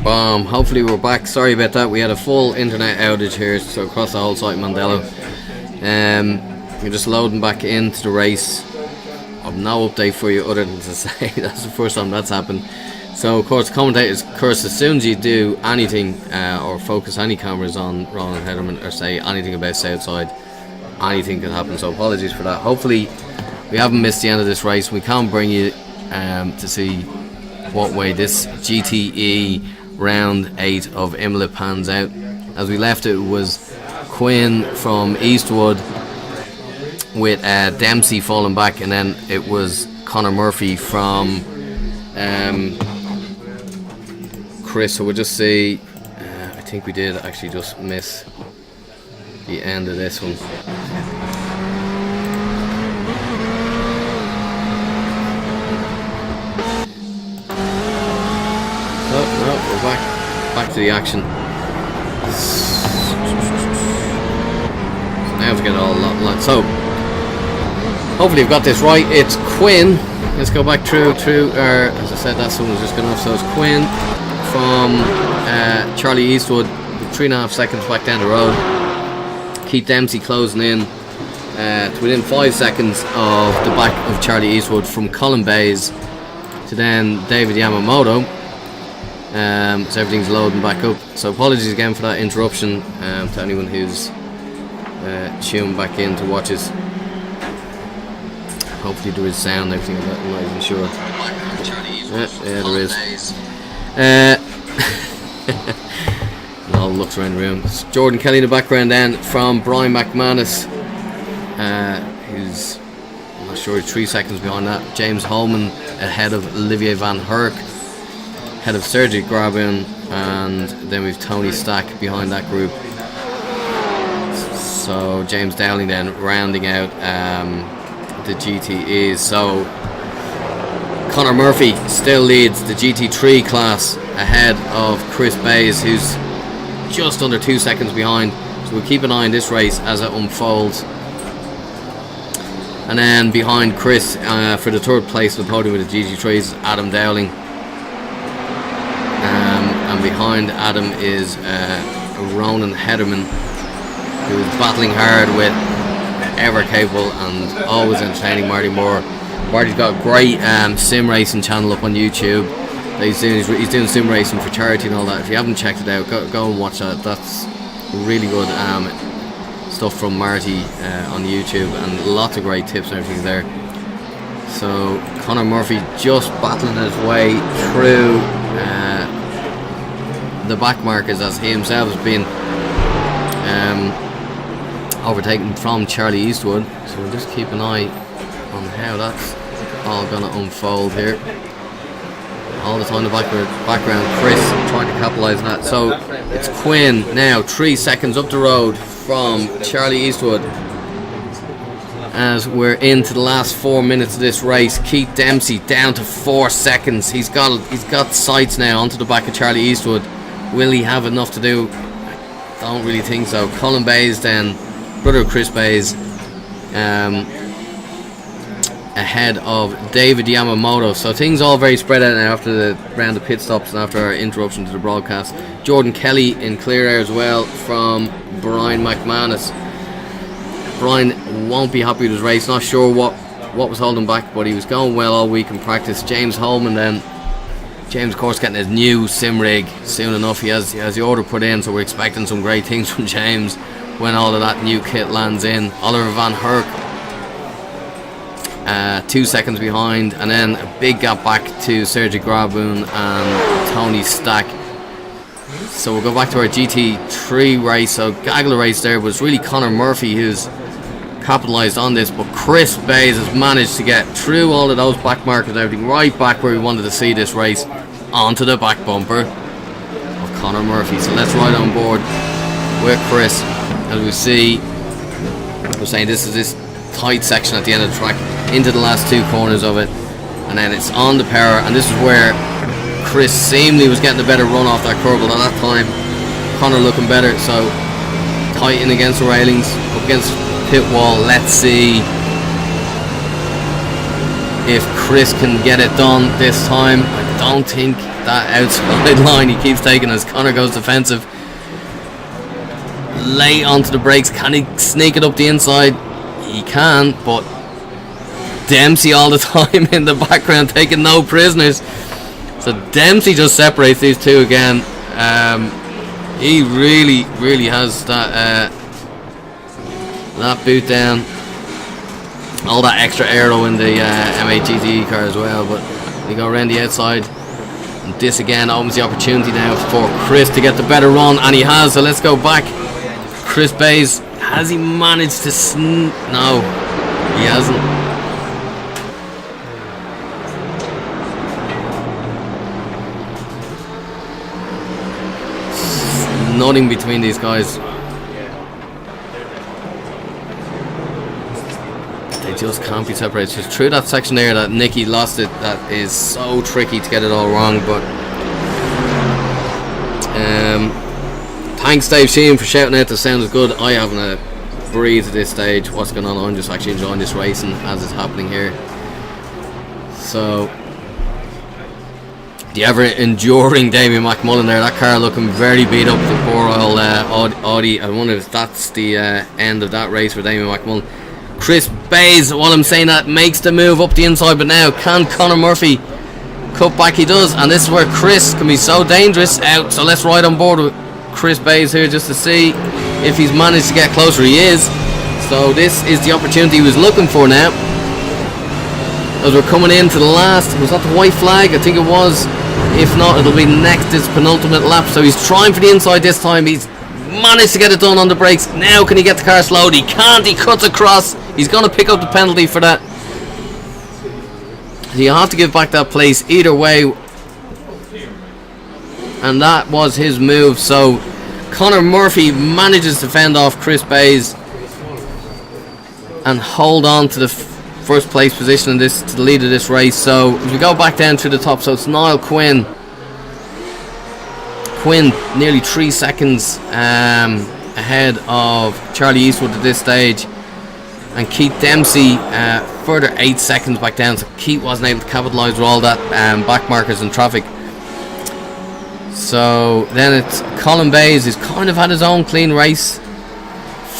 Hopefully we're back. Sorry about that. We had a full internet outage here, so across the whole site in Mondello. We're just loading back into the race. I've no update for you other than to say that's the first time that's happened. So of course, commentators, of course, as soon as you do anything or focus any cameras on Ronan Hederman or say anything about Southside, anything could happen. So apologies for that. Hopefully we haven't missed the end of this race. We can bring you to see what way this GTE round 8 of Imola pans out. As we left, it was Quinn from Eastwood with Dempsey falling back, and then it was Conor Murphy from Chris. So we'll just see. I think we did actually just miss the end of this one. No, we're back to the action. So now to get all lot. So hopefully we've got this right. It's Quinn. Let's go back through. As I said, that one was just going off. So it's Quinn from Charlie Eastwood, 3.5 seconds back down the road. Keith Dempsey closing in to within 5 seconds of the back of Charlie Eastwood from Colin Bays to then David Yamamoto. So everything's loading back up. So apologies again for that interruption to anyone who's tuned back in to watch us. Hopefully there is sound and everything like that. I'm not even sure. Yeah, there is. It all looks around the room. It's Jordan Kelly in the background then from Brian McManus, who's, I'm not sure, 3 seconds behind that. James Holman ahead of Olivier Van Herk, head of Sergey Grabin, and then we've Tony Stack behind that group. So James Dowling then rounding out the GTEs. So Conor Murphy still leads the GT3 class ahead of Chris Bays, who's just under 2 seconds behind. So we'll keep an eye on this race as it unfolds. And then behind Chris for the third place of the podium with the GT3s is Adam Dowling. And behind Adam is Ronan Hederman, who is battling hard with ever capable and always entertaining Marty Moore. Marty's got a great sim racing channel up on YouTube. He's doing sim racing for charity and all that. If you haven't checked it out, go and watch that. That's really good stuff from Marty on YouTube, and lots of great tips and everything there. So Conor Murphy just battling his way through the back markers as he himself has been overtaken from Charlie Eastwood. So we'll just keep an eye on how that's all going to unfold here. All the time in the background, Chris trying to capitalise on that. So it's Quinn now 3 seconds up the road from Charlie Eastwood as we're into the last 4 minutes of this race. Keith Dempsey down to 4 seconds. He's got sights now onto the back of Charlie Eastwood. Will he have enough to do? Don't really think so. Colin Bays then, brother of Chris Bays, ahead of David Yamamoto. So things all very spread out now after the round of pit stops and after our interruption to the broadcast. Jordan Kelly in clear air as well from Brian McManus. Brian won't be happy with his race, not sure what was holding back, but he was going well all week in practice. James Holman then, James of course getting his new sim rig soon enough. He has the order put in, so we're expecting some great things from James when all of that new kit lands in. Oliver Van Herk 2 seconds behind, and then a big gap back to Sergey Grabun and Tony Stack. So we'll go back to our GT3 race. So gaggle race there, but it's really Conor Murphy who's capitalised on this, but Chris Bays has managed to get through all of those back markers and everything, right back where we wanted to see this race, onto the back bumper of Conor Murphy. So let's ride on board with Chris as we see, we're saying this is this tight section at the end of the track into the last 2 corners of it, and then it's on the power, and this is where Chris seemingly was getting a better run off that curve, but at that time Conor looking better. So tight in against the railings, up against pit wall. Let's see if Chris can get it done this time. I don't think that outside line he keeps taking as Connor goes defensive. Late onto the brakes. Can he sneak it up the inside? He can, but Dempsey all the time in the background taking no prisoners. So Dempsey just separates these two again. He really has that that boot down. All that extra aero in the M8 GTE car as well. But we go around the outside, and this again opens the opportunity now for Chris to get the better run, and he has. So let's go back. Chris Bays, has he managed to no, he hasn't. Nothing between these guys. They just can't be separated. Just through that section there that Nicky lost it, that is so tricky to get it all wrong. But thanks Dave Sheehan for shouting out the sound is good. I haven't a breathe at this stage what's going on. I'm just actually enjoying this racing as it's happening here. So the ever enduring Damien McMullen there, that car looking very beat up, the poor old Audi. I wonder if that's the end of that race for Damien McMullen. Chris Bays, while I'm saying that, makes the move up the inside, but now can Conor Murphy cut back? He does, and this is where Chris can be so dangerous out. So let's ride on board with Chris Bays here just to see if he's managed to get closer. He is. So this is the opportunity he was looking for now. As we're coming into the last, was that the white flag? I think it was. If not, it'll be next, his penultimate lap. So he's trying for the inside this time. He's managed to get it done on the brakes. Now can he get the car slowed? He can't. He cuts across. He's going to pick up the penalty for that. You have to give back that place either way. And that was his move. So Conor Murphy manages to fend off Chris Bays and hold on to the first place position in this, to the lead of this race. So if we go back down to the top, so it's Niall Quinn nearly 3 seconds ahead of Charlie Eastwood at this stage, and Keith Dempsey further 8 seconds back down. So Keith wasn't able to capitalise with all that back markers and traffic. So then it's Colin Bays, who's kind of had his own clean race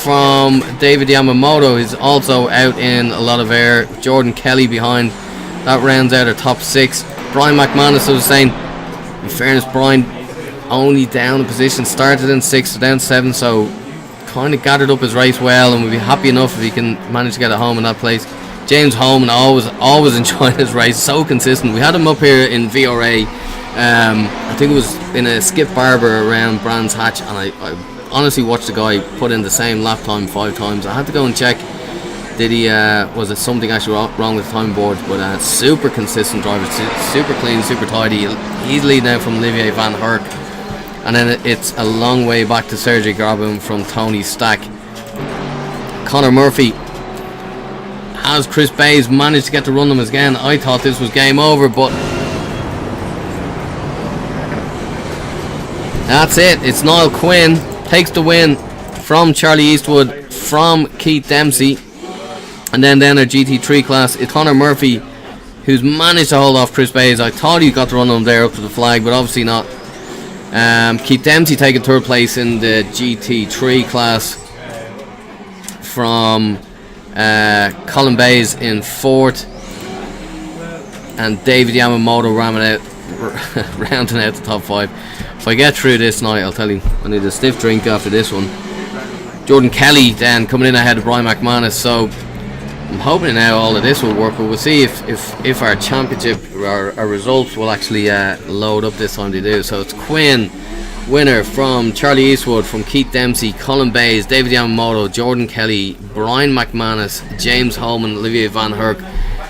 from David Yamamoto. He's also out in a lot of air. Jordan Kelly behind. That rounds out our top 6. Brian McManus, I was saying, in fairness, Brian only down a position, started in 6th, down 7, so kind of gathered up his race well, and we'd be happy enough if he can manage to get it home in that place. James Holman, always enjoying his race, so consistent. We had him up here in VRA, I think it was in a Skip Barber around Brands Hatch, and I honestly watched the guy put in the same lap time 5 times. I had to go and check, did he was it something actually wrong with the time board, but super consistent driver, super clean, super tidy. He's leading out from Olivier Van Herk, and then it's a long way back to Sergey Grabun from Tony Stack. Conor Murphy has Chris Bays managed to get to run them again. I thought this was game over, but that's it. It's Niall Quinn takes the win from Charlie Eastwood, from Keith Dempsey, and then our GT3 class, it's Conor Murphy, who's managed to hold off Chris Bays. I thought he got to run them there up to the flag, but obviously not. Keith Dempsey taking 3rd place in the GT3 class from Colin Bays in 4th, and David Yamamoto rounding out the top 5. If I get through this night, I'll tell you, I need a stiff drink after this one. Jordan Kelly then coming in ahead of Brian McManus. So I'm hoping now all of this will work, but we'll see if our championship, our results will actually load up this time. They do. So it's Quinn, winner from Charlie Eastwood, from Keith Dempsey, Colin Bays, David Yamamoto, Jordan Kelly, Brian McManus, James Holman, Olivier Van Herk,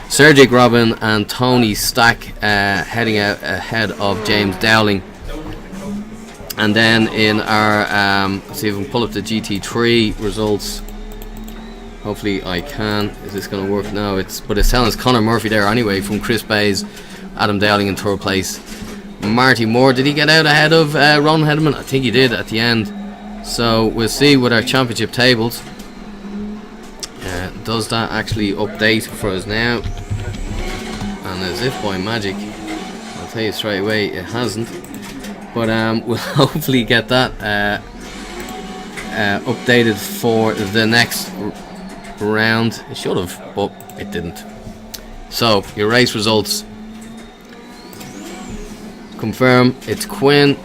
Sergey Grabun, and Tony Stack heading out ahead of James Dowling. And then in our let's see if we can pull up the GT3 results. Hopefully I can. Is this going to work? No, it's telling us Conor Murphy there anyway, from Chris Bays, Adam Dowling in 3rd place. Marty Moore, did he get out ahead of Ron Hedman? I think he did at the end. So we'll see with our championship tables. Does that actually update for us now? And as if by magic, I'll tell you straight away, it hasn't. But we'll hopefully get that updated for the next round. It should have, but it didn't. So your race results confirm. It's Quinn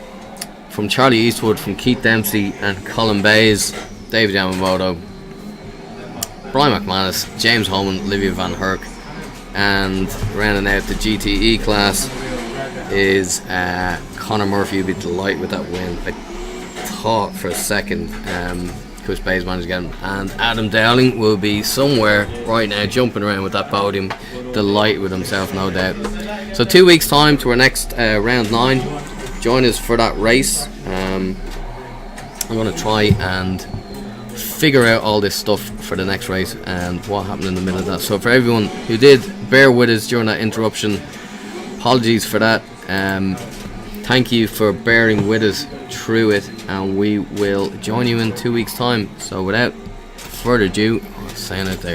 from Charlie Eastwood, from Keith Dempsey and Colin Bays, David Yamamoto, Brian McManus, James Holman, Olivia Van Herk, and rounding out the GTE class is Connor Murphy. Will be delighted with that win. I thought for a second Chris Bays managed to get him, and Adam Dowling will be somewhere right now jumping around with that podium, delighted with himself, no doubt. So 2 weeks time to our next round 9. Join us for that race. I'm going to try and figure out all this stuff for the next race and what happened in the middle of that. So for everyone who did bear with us during that interruption, apologies for that. Thank you for bearing with us through it, and we will join you in 2 weeks time. So without further ado, I'll sign out there.